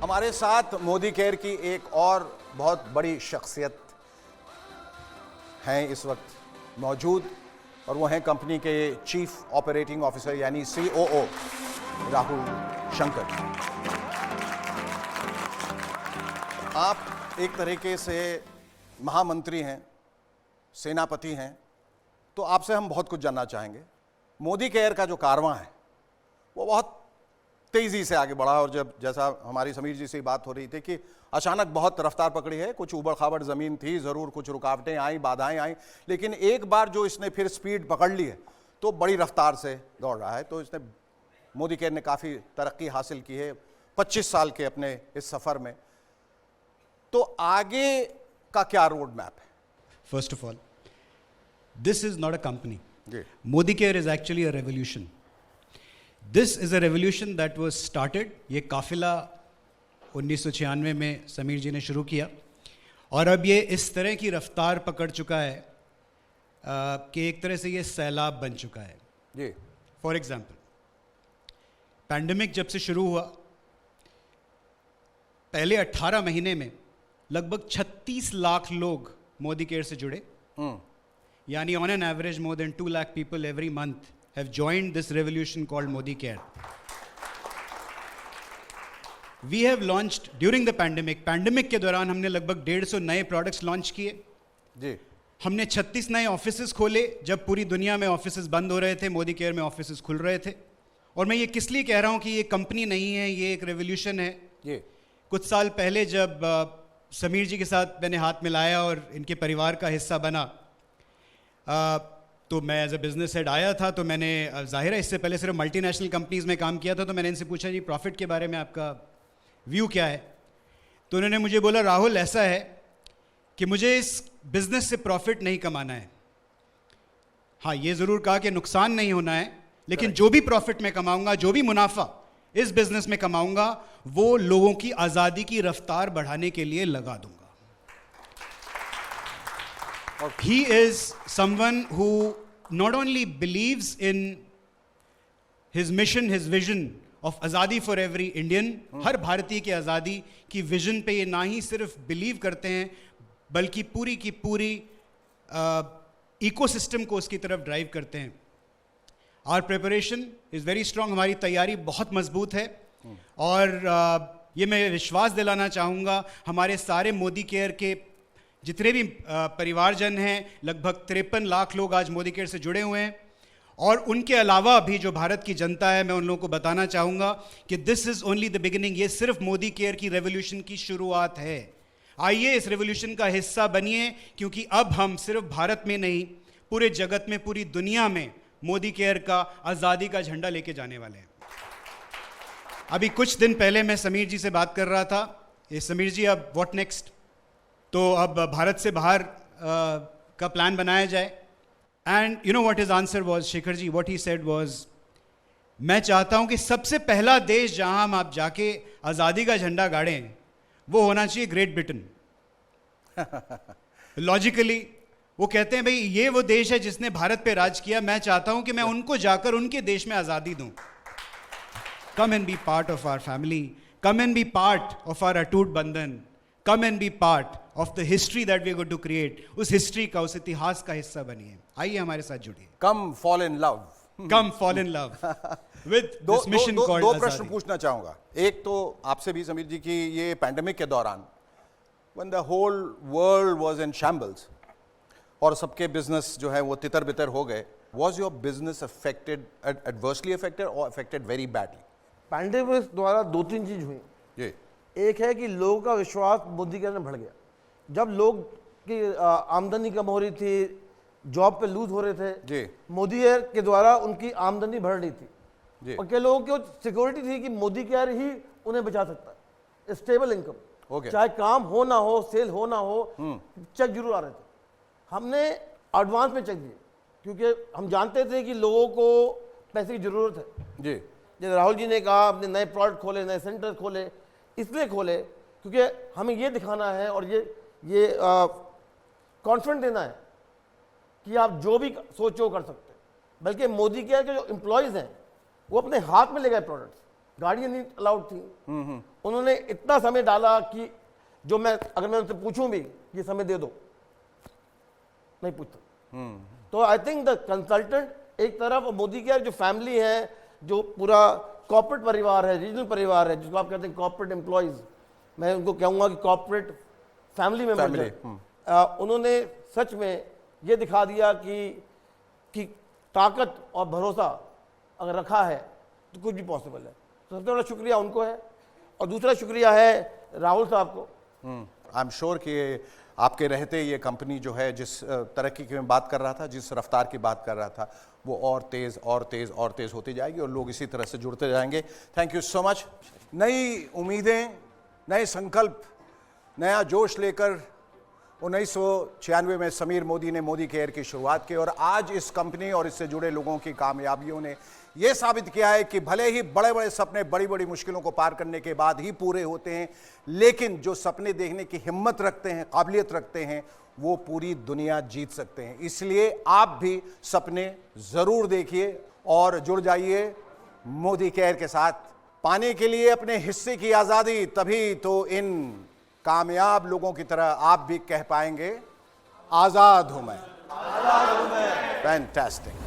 हमारे साथ मोदी केयर की एक और बहुत बड़ी शख्सियत हैं इस वक्त मौजूद, और वो हैं कंपनी के चीफ ऑपरेटिंग ऑफिसर यानी COO राहुल शंकर। आप एक तरीके से महामंत्री हैं, सेनापति हैं, तो आपसे हम बहुत कुछ जानना चाहेंगे। मोदी केयर का जो कारवां है वो बहुत तेज़ी से आगे बढ़ा, और जब जैसा हमारी समीर जी से बात हो रही थी कि अचानक बहुत रफ्तार पकड़ी है, कुछ ऊबड़ खाबड़ ज़मीन थी, ज़रूर कुछ रुकावटें आई, बाधाएं आई, लेकिन एक बार जो इसने फिर स्पीड पकड़ ली है तो बड़ी रफ्तार से दौड़ रहा है। तो इसने मोदी केयर ने काफ़ी तरक्की हासिल की है 25 साल के अपने इस सफ़र में। तो आगे का क्या रोड मैप है? First of all, this is not a company. जी, Modi Care is actually a revolution. This is a revolution that was started. ये काफिला 1996 में समीर जी ने शुरू किया, और अब ये इस तरह की रफ्तार पकड़ चुका है कि एक तरह से ये सैलाब बन चुका है। जी, फॉर एग्जाम्पल, पैंडेमिक जब से शुरू हुआ, पहले 18 महीने में लगभग 36 लाख लोग मोदी केयर से जुड़े, यानी on an average more than 2 lakh people every month have joined this revolution called Modi care. We have launched during the pandemic के दौरान हमने लगभग 150 नए प्रोडक्ट्स लॉन्च किए। जी, हमने 36 नए ऑफिसेस खोले। जब पूरी दुनिया में ऑफिसेस बंद हो रहे थे, मोदी केयर में ऑफिसेस खुल रहे थे। और मैं ये किस लिए कह रहा हूँ कि ये कंपनी नहीं है, ये एक रेवोल्यूशन है। जी, कुछ साल पहले जब समीर जी के साथ मैंने हाथ मिलाया और इनके परिवार का हिस्सा बना, तो मैं एज ए बिजनेस हेड आया था, तो मैंने जाहिर है इससे पहले सिर्फ मल्टीनेशनल कंपनीज में काम किया था, तो मैंने इनसे पूछा जी प्रॉफिट के बारे में आपका व्यू क्या है। तो उन्होंने मुझे बोला राहुल ऐसा है कि मुझे इस बिजनेस से प्रॉफिट नहीं कमाना है। हाँ, ये ज़रूर कहा कि नुकसान नहीं होना है, लेकिन जो भी प्रॉफिट मैं कमाऊंगा, जो भी मुनाफा इस बिजनेस में कमाऊंगा, वो लोगों की आज़ादी की रफ्तार बढ़ाने के लिए लगा दूंगा। He is someone who not only believes in his mission, his vision of आज़ादी for every Indian, हर भारतीय की आज़ादी की विजन पे ये ना ही सिर्फ बिलीव करते हैं, बल्कि पूरी की पूरी इकोसिस्टम को उसकी तरफ ड्राइव करते हैं। Our preparation is very strong, हमारी तैयारी बहुत मजबूत है, और ये मैं विश्वास दिलाना चाहूँगा हमारे सारे मोदी केयर के जितने भी परिवारजन हैं, लगभग 53 लाख लोग आज मोदी केयर से जुड़े हुए हैं, और उनके अलावा भी जो भारत की जनता है, मैं उन लोगों को बताना चाहूँगा कि this is only the beginning. ये सिर्फ मोदी केयर की रेवोल्यूशन की शुरुआत है। आइए इस रेवोल्यूशन का हिस्सा बनिए, क्योंकि अब हम सिर्फ भारत में नहीं, पूरे जगत में, पूरी दुनिया में मोदी केयर का आज़ादी का झंडा लेके जाने वाले हैं। अभी कुछ दिन पहले मैं समीर जी से बात कर रहा था, ये समीर जी अब व्हाट नेक्स्ट, तो अब भारत से बाहर का प्लान बनाया जाए। And you know what his answer was, Shekhar ji, what he said was, मैं चाहता हूं कि सबसे पहला देश जहां हम आप जाके आज़ादी का झंडा गाड़ें वो होना चाहिए ग्रेट ब्रिटेन। लॉजिकली वो कहते हैं भाई ये वो देश है जिसने भारत पे राज किया, मैं चाहता हूं कि मैं उनको जाकर उनके देश में आज़ादी दूं। Come and be part of our family, come and be part of our अटूट बंधन, come and be part of the history that we are going to create. उस हिस्ट्री का, उस इतिहास का हिस्सा बनिए। आइए हमारे साथ जुड़िए। Come fall in love, come fall in love with this mission called दो प्रश्न पूछना चाहूंगा। एक तो आपसे भी समीर जी की, ये पैंडेमिक के दौरान when the whole world was in shambles और सबके बिजनेस जो है वो तितर बितर हो गए, was your business affected, adversely affected or affected very badly? Pandemic द्वारा 2-3 चीज हुई। जी, एक है कि लोगों का विश्वास मोदी केयर में बढ़ गया। जब लोग की आमदनी कम हो रही थी, जॉब पे लूज हो रहे थे, जी, मोदी केयर के द्वारा उनकी आमदनी बढ़ रही थी। जी, और कई लोगों की सिक्योरिटी थी कि मोदी केयर ही उन्हें बचा सकता है, स्टेबल इनकम। Okay. चाहे काम हो ना हो, सेल हो ना हो, चेक जरूर आ रहे थे। हमने एडवांस में चेक दिए, क्योंकि हम जानते थे कि लोगों को पैसे की जरूरत है। जी, जैसे राहुल जी ने कहा, अपने नए प्रोडक्ट खोले, नए सेंटर खोले, इसलिए खोले क्योंकि हमें ये दिखाना है और ये कॉन्फिडेंस देना है कि आप जो भी सोचो कर सकते हैं। बल्कि मोदी केयर के जो एम्प्लॉयज़ हैं वो अपने हाथ में ले गए प्रोडक्ट्स, गाड़ियां नहीं अलाउड थी। उन्होंने इतना समय डाला कि जो मैं अगर मैं उनसे पूछूं भी ये समय दे दो, नहीं पूछता। तो आई थिंक द कंसल्टेंट एक तरफ, और मोदी केयर जो फैमिली है, जो पूरा कॉर्पोरेट परिवार है, रीजनल परिवार है, जिसको आप कहते हैं कॉर्पोरेट एम्प्लॉयज, मैं उनको कहूंगा कि कॉर्पोरेट फैमिली मेंबर, उन्होंने सच में ये दिखा दिया कि ताकत और भरोसा अगर रखा है तो कुछ भी पॉसिबल है। तो सबसे बड़ा शुक्रिया उनको है, और दूसरा शुक्रिया है राहुल साहब को। आई एम श्योर कि आपके रहते ये कंपनी जो है जिस तरक्की की मैं बात कर रहा था, जिस रफ्तार की बात कर रहा था, वो और तेज़ और तेज़ और तेज़ होती जाएगी और लोग इसी तरह से जुड़ते जाएंगे। Thank you so much. नई उम्मीदें, नए संकल्प, नया जोश लेकर 1996 में समीर मोदी ने मोदी केयर की शुरुआत की, और आज इस कंपनी और इससे जुड़े लोगों की कामयाबियों ने यह साबित किया है कि भले ही बड़े बड़े सपने बड़ी बड़ी मुश्किलों को पार करने के बाद ही पूरे होते हैं, लेकिन जो सपने देखने की हिम्मत रखते हैं, काबिलियत रखते हैं, वो पूरी दुनिया जीत सकते हैं। इसलिए आप भी सपने ज़रूर देखिए और जुड़ जाइए मोदी केयर के साथ। पाने के लिए अपने हिस्से की आज़ादी, तभी तो इन कामयाब लोगों की तरह आप भी कह पाएंगे, आज़ाद हूं मैं। फैंटास्टिक।